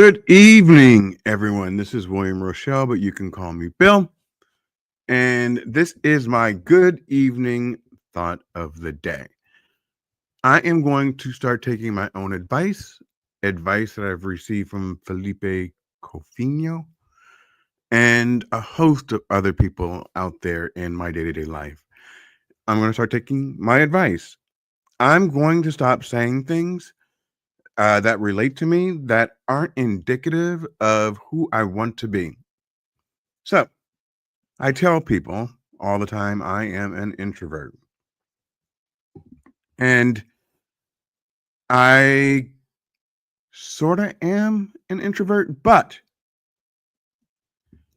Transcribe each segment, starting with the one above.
Good evening, everyone. This is William Rochelle, but you can call me Bill. And this is my good evening thought of the day. I am going to start taking my own advice that I've received from Felipe Cofino and a host of other people out there in my day to day life. I'm going to start taking my advice. I'm going to stop saying things that relate to me that aren't indicative of who I want to be. So, I tell people all the time I am an introvert. And I sort of am an introvert, but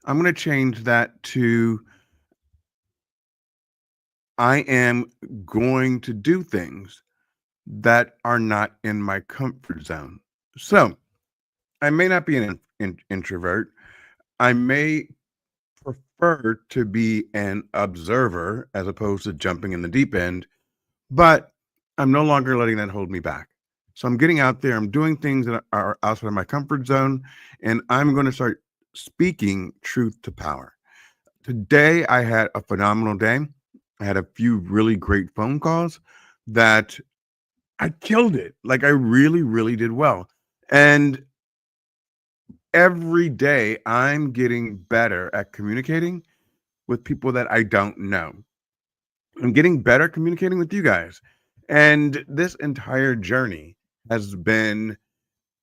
I'm going to change that to I am going to do things that are not in my comfort zone. So, I may not be an introvert. I may prefer to be an observer as opposed to jumping in the deep end, but I'm no longer letting that hold me back. So I'm getting out there, I'm doing things that are outside of my comfort zone, and I'm going to start speaking truth to power. Today, I had a phenomenal day. I had a few really great phone calls that I killed it. Like I really, really did well. And every day, I'm getting better at communicating with people that I don't know. I'm getting better communicating with you guys. And this entire journey has been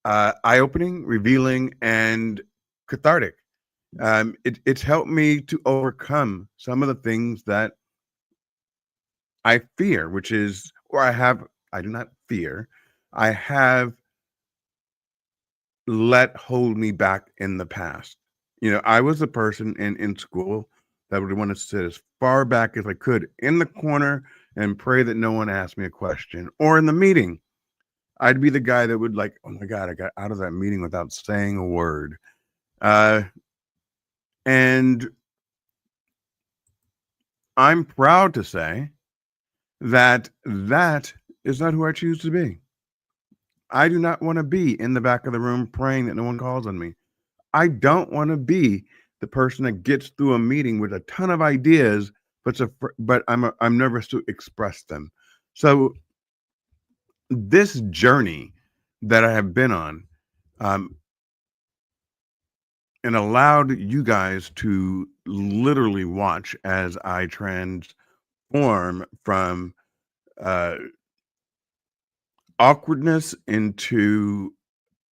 eye opening, revealing, and cathartic. It's helped me to overcome some of the things that I fear, which is, I do not fear, I have let hold me back in the past. I was the person in school that would want to sit as far back as I could in the corner and pray that no one asked me a question. Or in the meeting, I'd be the guy that would like, oh my God, I got out of that meeting without saying a word. And I'm proud to say that that is not who I choose to be. I do not want to be in the back of the room praying that no one calls on me. I don't want to be the person that gets through a meeting with a ton of ideas, but I'm nervous to express them. So this journey that I have been on, um, and allowed you guys to literally watch as I transform from uh, awkwardness into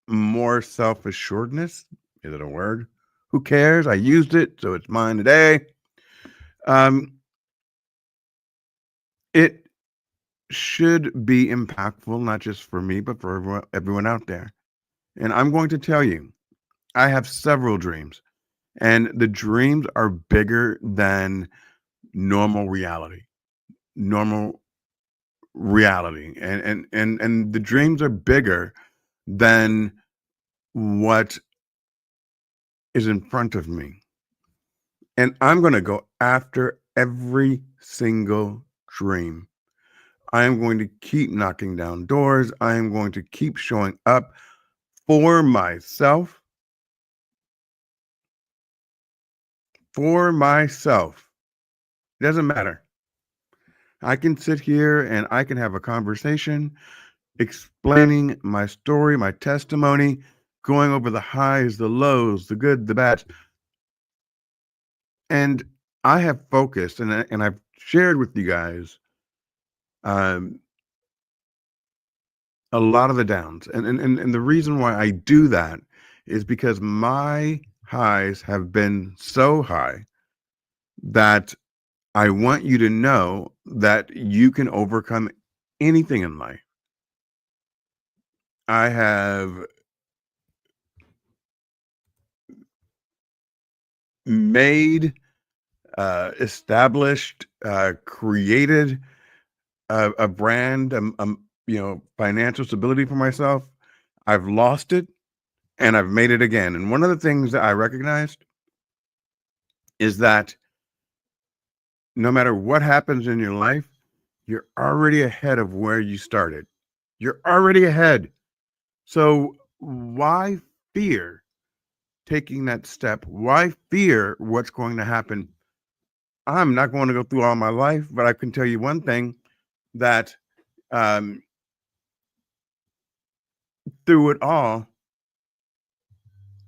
more self assuredness. Is it a word? Who cares? I used it, so it's mine today. Um, it should be impactful, not just for me, but for everyone out there. And I'm going to tell you, I have several dreams, and the dreams are bigger than normal reality. Normal reality, and the dreams are bigger than what is in front of me. And I'm going to go after every single dream. I am going to keep knocking down doors. I am going to keep showing up for myself. For myself. It doesn't matter. I can sit here and I can have a conversation explaining my story, my testimony, going over the highs, the lows, the good, the bad. And I have focused and I've shared with you guys um, a lot of the downs. And the reason why I do that is because my highs have been so high that I want you to know that you can overcome anything in life. I have made, established, created a brand, financial stability for myself. I've lost it and I've made it again. And one of the things that I recognized is that no matter what happens in your life, you're already ahead of where you started. You're already ahead. So why fear taking that step? Why fear what's going to happen? I'm not going to go through all my life, but I can tell you one thing that um, through it all,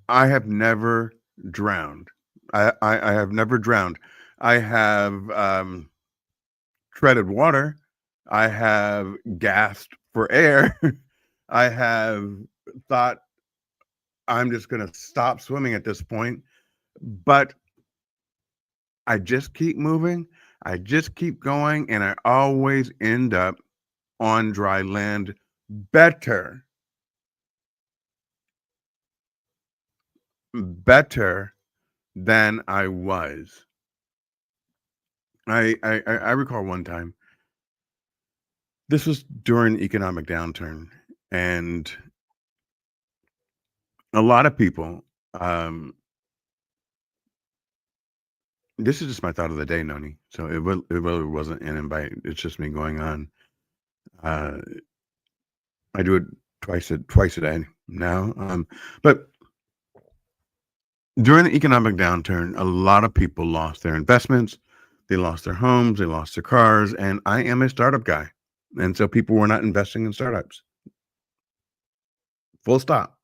I have never drowned. I have never drowned. I have treaded water. I have gasped for air. I have thought I'm just going to stop swimming at this point. But I just keep moving. I just keep going. And I always end up on dry land better, better than I was. I recall one time, this was during the economic downturn, and a lot of people, um, this is just my thought of the day, Noni. So it really wasn't an invite. It's just me going on. Uh, I do it twice a day now. But during the economic downturn, a lot of people lost their investments, they lost their homes, they lost their cars, and I am a startup guy. And so people were not investing in startups. Full stop.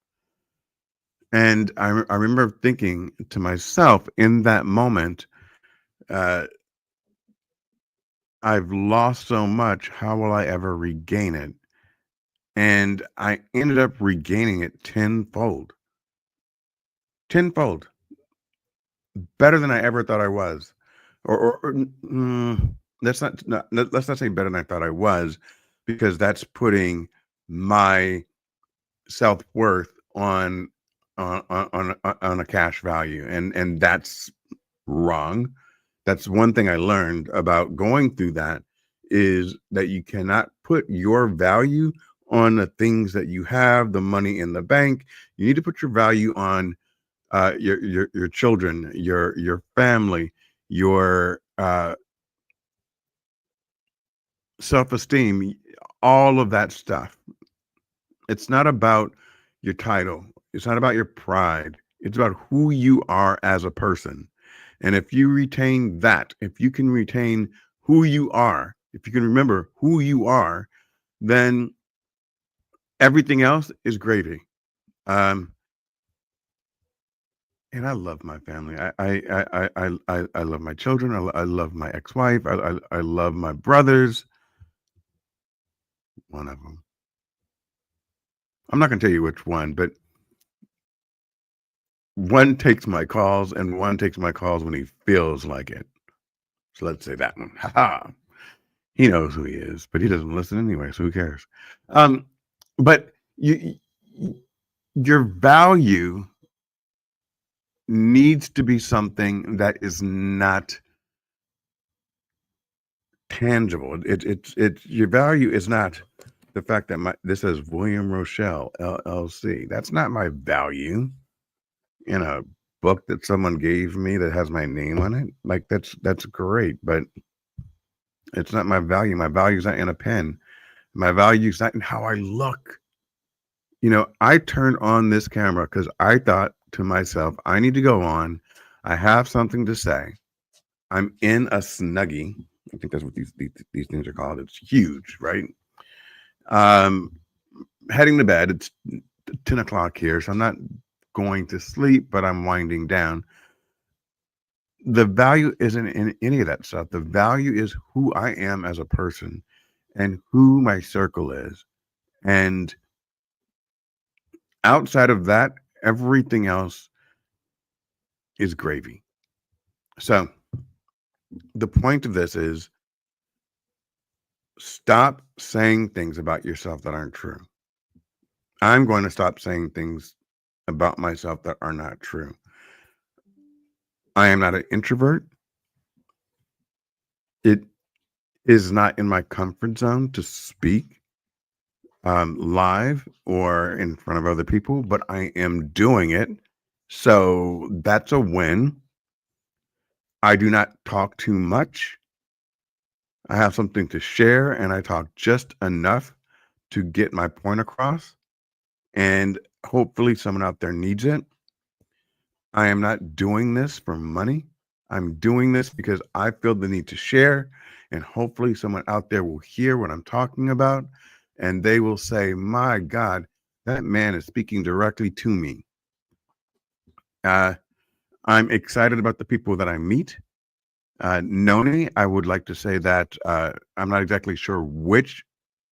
And I remember thinking to myself in that moment, uh, I've lost so much. How will I ever regain it? And I ended up regaining it tenfold, tenfold, better than I ever thought I was. Or let's not say better than I thought I was, because that's putting my self worth on a cash value, and that's wrong. That's one thing I learned about going through that, is that you cannot put your value on the things that you have, the money in the bank. You need to put your value on your children, your family, your self-esteem, all of that stuff. It's not about your title. It's not about your pride. It's about who you are as a person. And if you retain that, if you can retain who you are, if you can remember who you are, then everything else is gravy. Um, and I love my family. I love my children. I love my ex-wife. I love my brothers. One of them. I'm not going to tell you which one, but one takes my calls, and one takes my calls when he feels like it. So let's say that one. Ha ha. He knows who he is, but he doesn't listen anyway, so who cares? Um, but your value needs to be something that is not tangible. It's your value is not the fact that this says William Rochelle LLC. That's not my value in a book that someone gave me that has my name on it. Like that's great, but it's not my value. My value is not in a pen. My value is not in how I look. I turned on this camera because I thought to myself, I need to go on. I have something to say. I'm in a Snuggie. I think that's what these things are called. It's huge, right? Um, Heading to bed. It's 10 o'clock here, so I'm not going to sleep, but I'm winding down. The value isn't in any of that stuff. The value is who I am as a person and who my circle is. And outside of that, everything else is gravy. So the point of this is, stop saying things about yourself that aren't true. I'm going to stop saying things about myself that are not true. I am not an introvert. It is not in my comfort zone to speak live or in front of other people, but I am doing it. So that's a win. I do not talk too much. I have something to share, and I talk just enough to get my point across. and hopefully someone out there needs it. I am not doing this for money. I'm doing this because I feel the need to share, and hopefully someone out there will hear what I'm talking about, and they will say, "My God, that man is speaking directly to me." Uh, I'm excited about the people that I meet. Noni, I would like to say that I'm not exactly sure which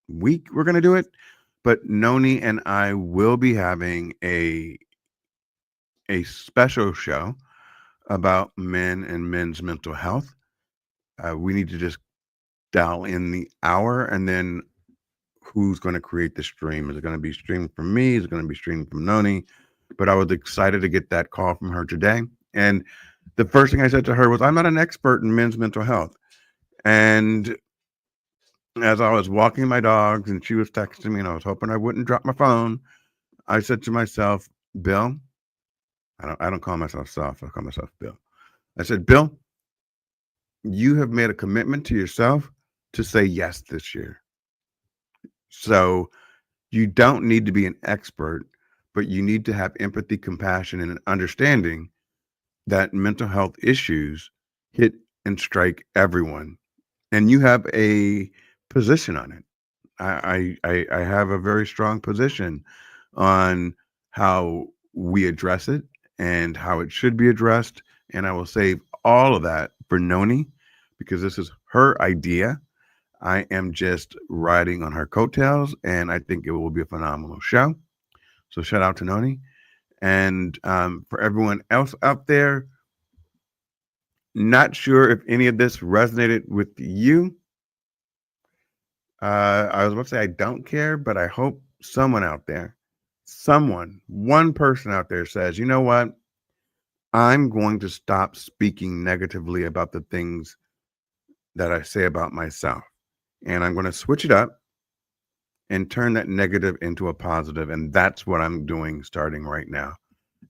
week we're going to do it, but Noni and I will be having a special show about men and men's mental health. We need to just dial in the hour, and then who's going to create the stream? Is it going to be streamed from me? Is it going to be streamed from Noni? But I was excited to get that call from her today. And the first thing I said to her was, I'm not an expert in men's mental health. And as I was walking my dogs and she was texting me and I was hoping I wouldn't drop my phone, I said to myself, Bill, I don't call myself Self, I call myself Bill. I said, Bill, you have made a commitment to yourself to say yes this year. So you don't need to be an expert, but you need to have empathy, compassion, and an understanding that mental health issues hit and strike everyone. And you have a position on it. I have a very strong position on how we address it and how it should be addressed. And I will save all of that for Noni because this is her idea. I am just riding on her coattails, and I think it will be a phenomenal show. So shout out to Noni. And for everyone else out there, not sure if any of this resonated with you. I was about to say I don't care, but I hope someone out there, one person out there says, you know what? I'm going to stop speaking negatively about the things that I say about myself. And I'm going to switch it up and turn that negative into a positive. And that's what I'm doing starting right now.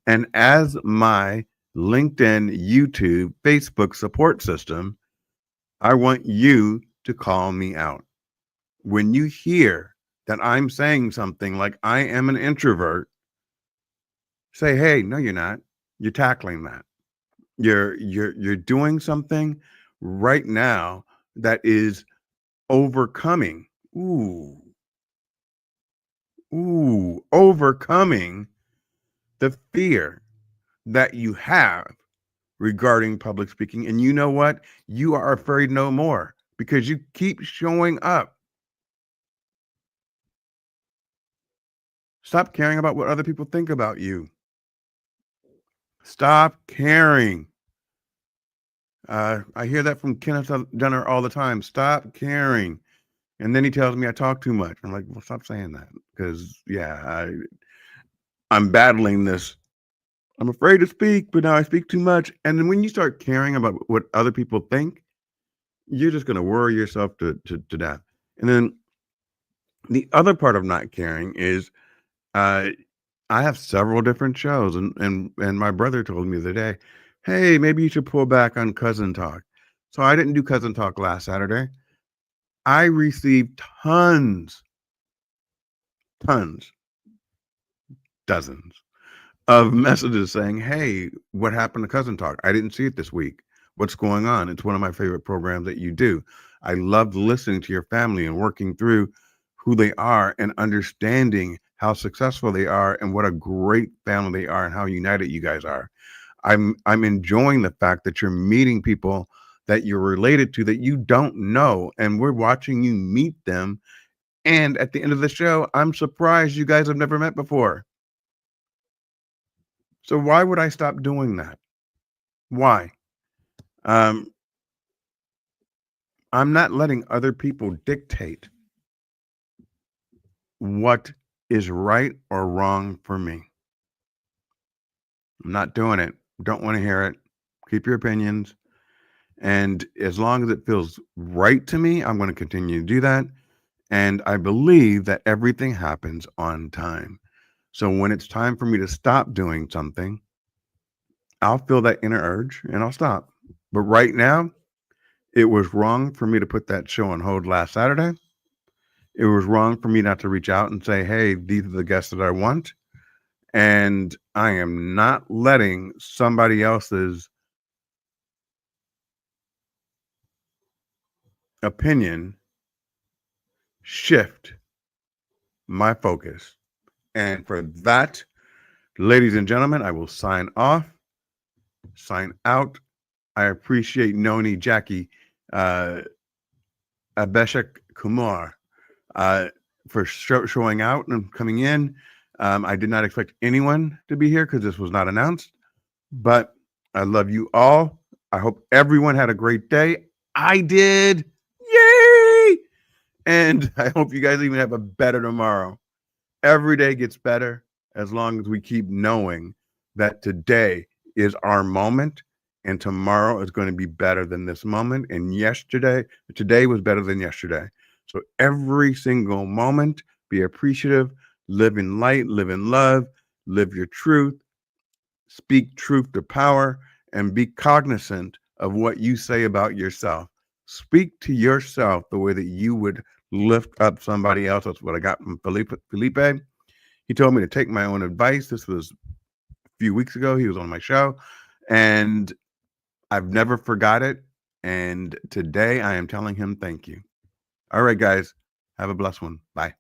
And as my LinkedIn, YouTube, Facebook support system, I want you to call me out. When you hear that I'm saying something like I am an introvert, say, hey, no, you're not. You're tackling that. You're doing something right now that is overcoming. Overcoming the fear that you have regarding public speaking. And you know what? You are afraid no more because you keep showing up. Stop caring about what other people think about you. Stop caring. I hear that from Kenneth Jenner all the time. Stop caring. And then he tells me I talk too much. I'm like, well, stop saying that. Because, yeah, I'm battling this. I'm afraid to speak, but now I speak too much. And then when you start caring about what other people think, you're just going to worry yourself to death. And then the other part of not caring is I have several different shows, and my brother told me the other day, hey, maybe you should pull back on Cousin Talk. So I didn't do Cousin Talk last Saturday. I received tons, dozens of messages saying, hey, what happened to Cousin Talk? I didn't see it this week. What's going on? It's one of my favorite programs that you do. I loved listening to your family and working through who they are and understanding how successful they are and what a great family they are and how united you guys are. I'm enjoying the fact that you're meeting people that you're related to that you don't know, and we're watching you meet them. And at the end of the show, I'm surprised you guys have never met before. So why would I stop doing that? Why? Um, I'm not letting other people dictate what is right or wrong for me. I'm not doing it. Don't want to hear it. Keep your opinions. And as long as it feels right to me, I'm going to continue to do that. And I believe that everything happens on time. So when it's time for me to stop doing something, I'll feel that inner urge and I'll stop. But right now, it was wrong for me to put that show on hold last Saturday. It was wrong for me not to reach out and say, hey, these are the guests that I want. And I am not letting somebody else's opinion shift my focus. And for that, ladies and gentlemen, I will sign off, sign out. I appreciate Noni, Jackie, Abhishek Kumar for showing out and coming in. I did not expect anyone to be here because this was not announced, but I love you all. I hope everyone had a great day. I did. Yay! And I hope you guys even have a better tomorrow. Every day gets better as long as we keep knowing that today is our moment and tomorrow is going to be better than this moment. And today was better than yesterday. So every single moment, be appreciative, live in light, live in love, live your truth, speak truth to power, and be cognizant of what you say about yourself. Speak to yourself the way that you would lift up somebody else. That's what I got from Felipe. He told me to take my own advice. This was a few weeks ago. He was on my show, and I've never forgot it. And today I am telling him thank you. All right, guys, have a blessed one. Bye.